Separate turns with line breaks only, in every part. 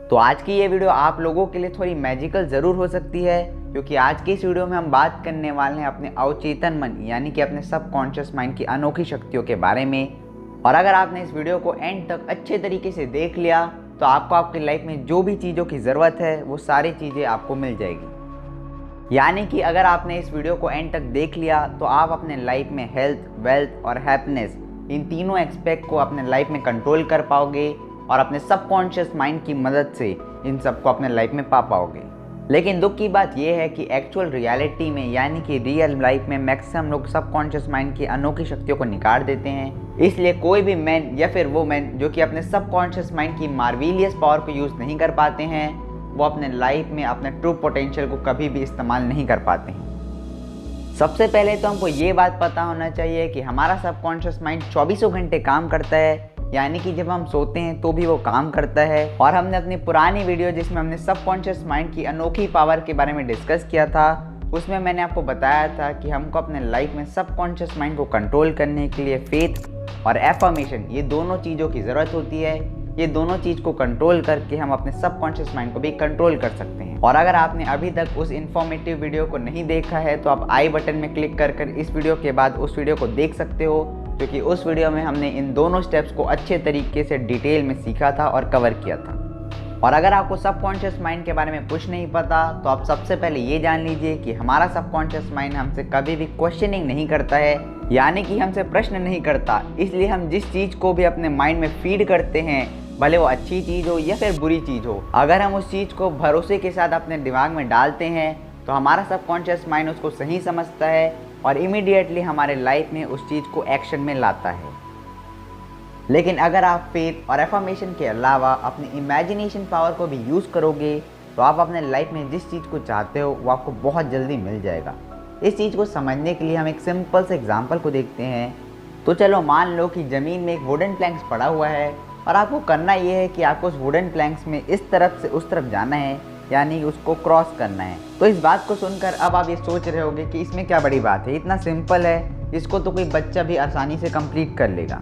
तो आज की ये वीडियो आप लोगों के लिए थोड़ी मैजिकल ज़रूर हो सकती है, क्योंकि आज की इस वीडियो में हम बात करने वाले हैं अपने अवचेतन मन यानी कि अपने सबकॉन्शियस माइंड की अनोखी शक्तियों के बारे में। और अगर आपने इस वीडियो को एंड तक अच्छे तरीके से देख लिया तो आपको आपकी लाइफ में जो भी चीज़ों की ज़रूरत है वो सारी चीज़ें आपको मिल जाएगी। यानी कि अगर आपने इस वीडियो को एंड तक देख लिया तो आप अपने लाइफ में हेल्थ, वेल्थ और हैप्पीनेस इन तीनों एस्पेक्ट को अपने लाइफ में कंट्रोल कर पाओगे और अपने सबकॉन्शियस माइंड की मदद से इन सबको अपने लाइफ में पा पाओगे। लेकिन दुख की बात यह है कि एक्चुअल रियलिटी में यानी कि रियल लाइफ में मैक्सिमम लोग सबकॉन्शियस माइंड की अनोखी शक्तियों को निकाल देते हैं। इसलिए कोई भी मैन या फिर वो मैन जो कि अपने सबकॉन्शियस माइंड की मार्विलियस पावर को यूज़ नहीं कर पाते हैं, वो अपने लाइफ में अपने ट्रू पोटेंशियल को कभी भी इस्तेमाल नहीं कर पाते हैं। सबसे पहले तो हमको ये बात पता होना चाहिए कि हमारा सबकॉन्शियस माइंड 24 घंटे काम करता है, यानी कि जब हम सोते हैं तो भी वो काम करता है। और हमने अपनी पुरानी वीडियो जिसमें हमने सबकॉन्शियस माइंड की अनोखी पावर के बारे में डिस्कस किया था, उसमें मैंने आपको बताया था कि हमको अपने लाइफ में सबकॉन्शियस माइंड को कंट्रोल करने के लिए फेथ और एफर्मेशन ये दोनों चीज़ों की ज़रूरत होती है। ये दोनों चीज़ को कंट्रोल करके हम अपने सबकॉन्शियस माइंड को भी कंट्रोल कर सकते हैं। और अगर आपने अभी तक उस इन्फॉर्मेटिव वीडियो को नहीं देखा है तो आप आई बटन में क्लिक कर इस वीडियो के बाद उस वीडियो को देख सकते हो, क्योंकि उस वीडियो में हमने इन दोनों स्टेप्स को अच्छे तरीके से डिटेल में सीखा था और कवर किया था। और अगर आपको सबकॉन्शियस माइंड के बारे में कुछ नहीं पता तो आप सबसे पहले ये जान लीजिए कि हमारा सबकॉन्शियस माइंड हमसे कभी भी क्वेश्चनिंग नहीं करता है, यानी कि हमसे प्रश्न नहीं करता। इसलिए हम जिस चीज़ को भी अपने माइंड में फीड करते हैं, भले वो अच्छी चीज़ हो या फिर बुरी चीज़ हो, अगर हम उस चीज़ को भरोसे के साथ अपने दिमाग में डालते हैं तो हमारा सबकॉन्शियस माइंड उसको सही समझता है और इमीडिएटली हमारे लाइफ में उस चीज़ को एक्शन में लाता है। लेकिन अगर आप फेथ और एफर्मेशन के अलावा अपनी इमेजिनेशन पावर को भी यूज़ करोगे तो आप अपने लाइफ में जिस चीज़ को चाहते हो वो आपको बहुत जल्दी मिल जाएगा। इस चीज़ को समझने के लिए हम एक सिंपल से एग्जांपल को देखते हैं। तो चलो मान लो कि ज़मीन में एक वुडन प्लैंक्स पड़ा हुआ है और आपको करना ये है कि आपको उस वुडन प्लैंक्स में इस तरफ से उस तरफ जाना है, यानी उसको क्रॉस करना है। तो इस बात को सुनकर अब आप ये सोच रहे होंगे कि इसमें क्या बड़ी बात है, इतना सिंपल है, इसको तो कोई बच्चा भी आसानी से कंप्लीट कर लेगा।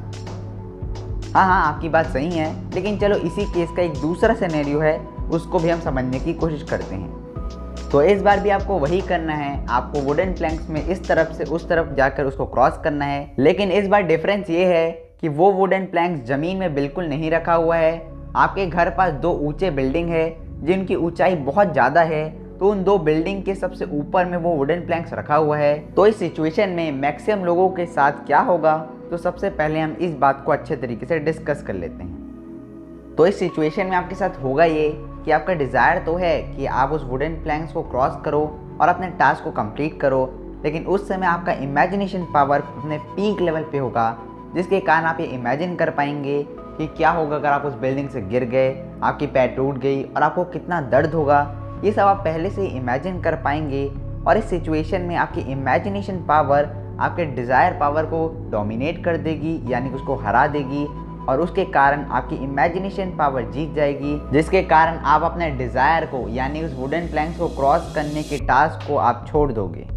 हाँ, आपकी बात सही है, लेकिन चलो इसी केस का एक दूसरा सिनेरियो है, उसको भी हम समझने की कोशिश करते हैं। तो इस बार भी आपको वही करना है, आपको वुडन प्लैंक्स में इस तरफ से उस तरफ जाकर उसको क्रॉस करना है। लेकिन इस बार डिफरेंस ये है कि वो वुडन प्लैंक्स ज़मीन में बिल्कुल नहीं रखा हुआ है। आपके घर पास दो ऊंचे बिल्डिंग है जिनकी ऊंचाई बहुत ज़्यादा है, तो उन दो बिल्डिंग के सबसे ऊपर में वो वुडन प्लैंक्स रखा हुआ है। तो इस सिचुएशन में मैक्सिमम लोगों के साथ क्या होगा, तो सबसे पहले हम इस बात को अच्छे तरीके से डिस्कस कर लेते हैं। तो इस सिचुएशन में आपके साथ होगा ये कि आपका डिज़ायर तो है कि आप उस वुडन प्लैंक्स को क्रॉस करो और अपने टास्क को कंप्लीट करो, लेकिन उस समय आपका इमेजिनेशन पावर अपने पीक लेवल पे होगा, जिसके कारण आप ये इमेजिन कर पाएंगे कि क्या होगा अगर आप उस बिल्डिंग से गिर गए, आपकी पैर टूट गई और आपको कितना दर्द होगा। ये सब आप पहले से ही इमेजिन कर पाएंगे और इस सिचुएशन में आपकी इमेजिनेशन पावर आपके डिज़ायर पावर को डोमिनेट कर देगी, यानी कि उसको हरा देगी, और उसके कारण आपकी इमेजिनेशन पावर जीत जाएगी, जिसके कारण आप अपने डिज़ायर को यानी उस वुडन प्लैंक्स को क्रॉस करने के टास्क को आप छोड़ दोगे।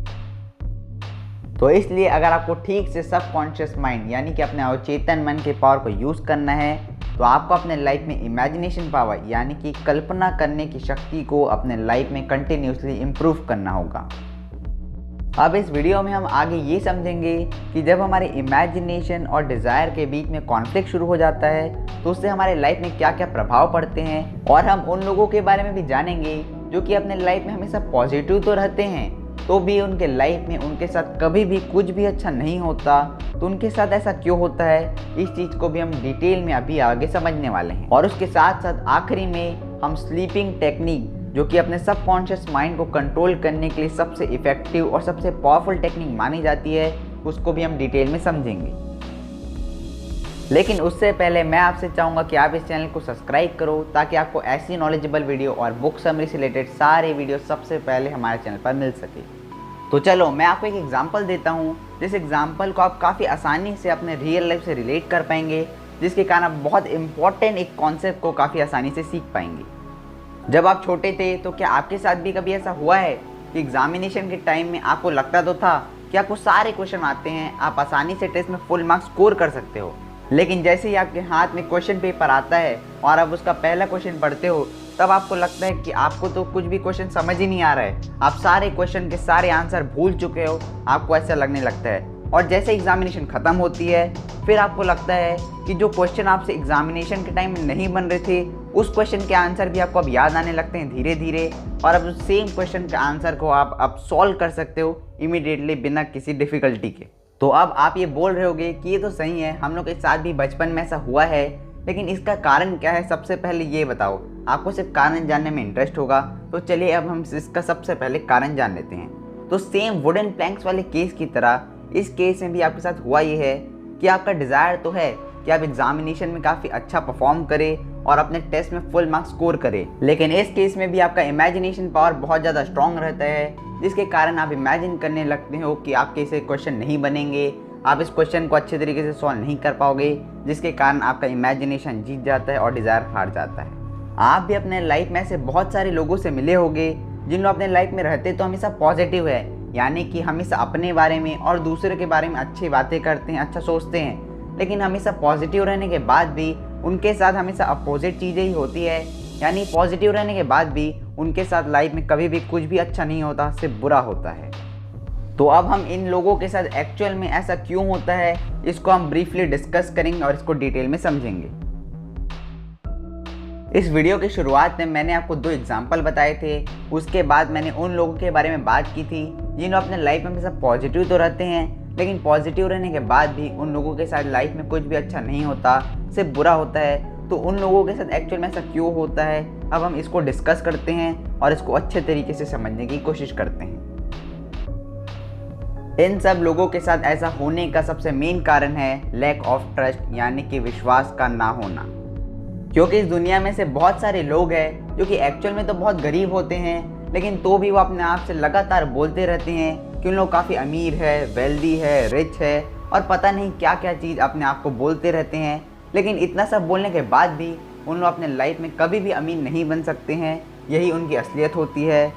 तो इसलिए अगर आपको ठीक से सबकॉन्शियस माइंड यानी कि अपने अवचेतन मन के पावर को यूज़ करना है तो आपको अपने लाइफ में इमेजिनेशन पावर यानी कि कल्पना करने की शक्ति को अपने लाइफ में कंटिन्यूसली इम्प्रूव करना होगा। अब इस वीडियो में हम आगे ये समझेंगे कि जब हमारे इमेजिनेशन और डिज़ायर के बीच में कॉन्फ्लिक्ट शुरू हो जाता है तो उससे हमारे लाइफ में क्या क्या प्रभाव पड़ते हैं, और हम उन लोगों के बारे में भी जानेंगे जो कि अपने लाइफ में हमेशा पॉजिटिव तो रहते हैं तो भी उनके लाइफ में उनके साथ कभी भी कुछ भी अच्छा नहीं होता, तो उनके साथ ऐसा क्यों होता है। इस चीज़ को भी हम डिटेल में अभी आगे समझने वाले हैं। और उसके साथ साथ आखिरी में हम स्लीपिंग टेक्निक जो कि अपने सबकॉन्शियस माइंड को कंट्रोल करने के लिए सबसे इफ़ेक्टिव और सबसे पावरफुल टेक्निक मानी जाती है, उसको भी हम डिटेल में समझेंगे। लेकिन उससे पहले मैं आपसे चाहूँगा कि आप इस चैनल को सब्सक्राइब करो ताकि आपको ऐसी नॉलेजेबल वीडियो और बुक समरी से रिलेटेड सारे वीडियो सबसे पहले हमारे चैनल पर मिल सके। तो चलो मैं आपको एक एग्जांपल देता हूँ, जिस एग्जांपल को आप काफ़ी आसानी से अपने रियल लाइफ से रिलेट कर पाएंगे, जिसके कारण आप बहुत इंपॉर्टेंट एक कॉन्सेप्ट को काफ़ी आसानी से सीख पाएंगे। जब आप छोटे थे तो क्या आपके साथ भी कभी ऐसा हुआ है कि एग्जामिनेशन के टाइम में आपको लगता तो था कि आपको सारे क्वेश्चन आते हैं, आप आसानी से टेस्ट में फुल मार्क्स स्कोर कर सकते हो, लेकिन जैसे ही आपके हाथ में क्वेश्चन पेपर आता है और आप उसका पहला क्वेश्चन पढ़ते हो तब आपको लगता है कि आपको तो कुछ भी क्वेश्चन समझ ही नहीं आ रहा है, आप सारे क्वेश्चन के सारे आंसर भूल चुके हो, आपको ऐसा लगने लगता है। और जैसे एग्जामिनेशन ख़त्म होती है फिर आपको लगता है कि जो क्वेश्चन आपसे एग्जामिनेशन के टाइम में नहीं बन रहे थे उस क्वेश्चन के आंसर भी आपको अब याद आने लगते हैं धीरे धीरे, और अब उस सेम क्वेश्चन के आंसर को आप अब सॉल्व कर सकते हो इमीडिएटली बिना किसी डिफ़िकल्टी के। तो अब आप ये बोल रहे होगे कि ये तो सही है, हम लोग के साथ भी बचपन में ऐसा हुआ है, लेकिन इसका कारण क्या है? सबसे पहले ये बताओ। आपको सिर्फ कारण जानने में इंटरेस्ट होगा, तो चलिए अब हम इसका सबसे पहले कारण जान लेते हैं। तो सेम वुडन प्लैंक्स वाले केस की तरह इस केस में भी आपके साथ हुआ ये है कि आपका डिज़ायर तो है कि आप एग्जामिनेशन में काफ़ी अच्छा परफॉर्म करें और अपने टेस्ट में फुल मार्क्स स्कोर करें, लेकिन इस केस में भी आपका इमेजिनेशन पावर बहुत ज़्यादा स्ट्रॉन्ग रहता है, जिसके कारण आप इमेजिन करने लगते हो कि आपके से क्वेश्चन नहीं बनेंगे, आप इस क्वेश्चन को अच्छे तरीके से सॉल्व नहीं कर पाओगे, जिसके कारण आपका इमेजिनेशन जीत जाता है और डिज़ायर हार जाता है। आप भी अपने लाइफ में ऐसे बहुत सारे लोगों से मिले होंगे जिन लोग अपने लाइफ में रहते तो हमेशा पॉजिटिव है, यानी कि हमेशा अपने बारे में और दूसरे के बारे में अच्छी बातें करते हैं, अच्छा सोचते हैं, लेकिन हमेशा पॉजिटिव रहने के बाद भी उनके साथ हमेशा अपोजिट चीज़ें ही होती है, यानी पॉजिटिव रहने के बाद भी उनके साथ लाइफ में कभी भी कुछ भी अच्छा नहीं होता, सिर्फ बुरा होता है। तो अब हम इन लोगों के साथ एक्चुअल में ऐसा क्यों होता है इसको हम ब्रीफली डिस्कस करेंगे और इसको डिटेल में समझेंगे। इस वीडियो की शुरुआत में मैंने आपको 2 एग्जाम्पल बताए थे, उसके बाद मैंने उन लोगों के बारे में बात की थी जिन लोग अपने लाइफ में हमेशा पॉजिटिव तो रहते हैं, लेकिन पॉजिटिव रहने के बाद भी उन लोगों के साथ लाइफ में कुछ भी अच्छा नहीं होता, सिर्फ बुरा होता है। तो उन लोगों के साथ एक्चुअल में ऐसा क्यों होता है, अब हम इसको डिस्कस करते हैं और इसको अच्छे तरीके से समझने की कोशिश करते हैं। इन सब लोगों के साथ ऐसा होने का सबसे मेन कारण है लैक ऑफ ट्रस्ट, यानी कि विश्वास का ना होना। क्योंकि इस दुनिया में से बहुत सारे लोग हैं जो कि एक्चुअल में तो बहुत गरीब होते हैं, लेकिन तो भी वो अपने आप से लगातार बोलते रहते हैं कि उन लोग काफ़ी अमीर है, वेल्दी है, रिच है, और पता नहीं क्या क्या चीज़ अपने आप को बोलते रहते हैं। लेकिन इतना सब बोलने के बाद भी उन लोग अपने लाइफ में कभी भी अमीर नहीं बन सकते हैं, यही उनकी असलियत होती है।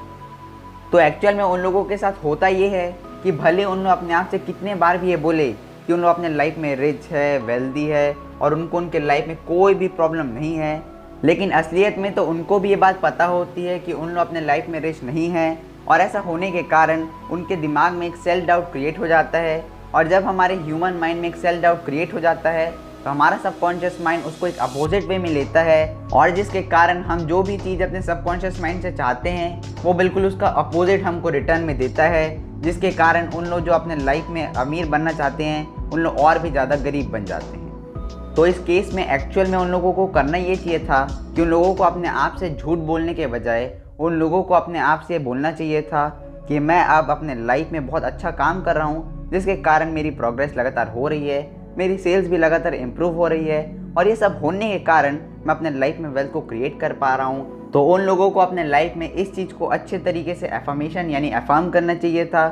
तो एक्चुअल में उन लोगों के साथ होता ये है कि भले उन लोग अपने आप से कितने बार भी ये बोले कि उन लोग अपने लाइफ में रिच है, वेल्दी है और उनको उनके लाइफ में कोई भी प्रॉब्लम नहीं है, लेकिन असलियत में तो उनको भी ये बात पता होती है कि उन लोग अपने लाइफ में रिच नहीं है। और ऐसा होने के कारण उनके दिमाग में एक सेल्फ डाउट क्रिएट हो जाता है, और जब हमारे ह्यूमन माइंड में एक सेल्फ डाउट क्रिएट हो जाता है तो हमारा सबकॉन्शियस माइंड उसको एक अपोजिट वे में लेता है, और जिसके कारण हम जो भी चीज़ अपने सबकॉन्शियस माइंड से चाहते हैं वो बिल्कुल उसका अपोजिट हमको रिटर्न में देता है, जिसके कारण उन लोग जो अपने लाइफ में अमीर बनना चाहते हैं उन लोग और भी ज़्यादा गरीब बन जाते हैं। तो इस केस में एक्चुअल में उन लोगों को करना ये चाहिए था कि उन लोगों को अपने आप से झूठ बोलने के बजाय उन लोगों को अपने आप से बोलना चाहिए था कि मैं अब अपने लाइफ में बहुत अच्छा काम कर रहा हूँ, जिसके कारण मेरी प्रोग्रेस लगातार हो रही है, मेरी सेल्स भी लगातार इम्प्रूव हो रही है, और ये सब होने के कारण मैं अपने लाइफ में वेल्थ को क्रिएट कर पा रहा हूँ। तो उन लोगों को अपने लाइफ में इस चीज़ को अच्छे तरीके से एफर्मेशन यानी अफर्म करना चाहिए था।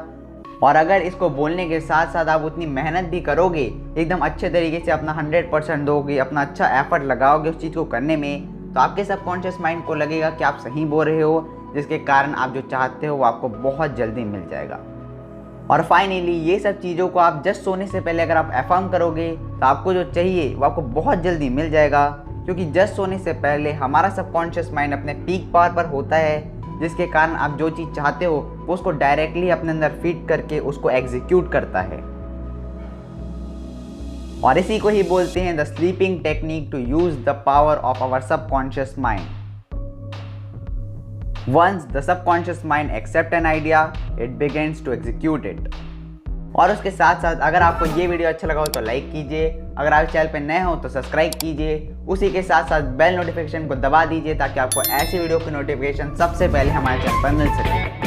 और अगर इसको बोलने के साथ साथ आप उतनी मेहनत भी करोगे, एकदम अच्छे तरीके से अपना 100% दोगे, अपना अच्छा एफर्ट लगाओगे उस चीज़ को करने में, तो आपके सबकॉन्शियस माइंड को लगेगा कि आप सही बोल रहे हो, जिसके कारण आप जो चाहते हो वो आपको बहुत जल्दी मिल जाएगा। और फाइनली ये सब चीज़ों को आप जस्ट सोने से पहले अगर आप अफर्म करोगे तो आपको जो चाहिए वो आपको बहुत जल्दी मिल जाएगा, क्योंकि जस्ट सोने से पहले हमारा सबकॉन्शियस माइंड अपने पीक पावर पर होता है, जिसके कारण आप जो चीज़ चाहते हो वो उसको डायरेक्टली अपने अंदर फीड करके उसको एग्जीक्यूट करता है। और इसी को ही बोलते हैं the sleeping technique to use the power of our subconscious mind. Once the subconscious mind accept an idea, it begins to execute it. और उसके साथ साथ अगर आपको ये वीडियो अच्छा लगा हो तो लाइक कीजिए, अगर आप चैनल पे नए हो तो सब्सक्राइब कीजिए, उसी के साथ साथ बेल नोटिफिकेशन को दबा दीजिए ताकि आपको ऐसी वीडियो की नोटिफिकेशन सबसे पहले हमारे चैनल पर मिल सके।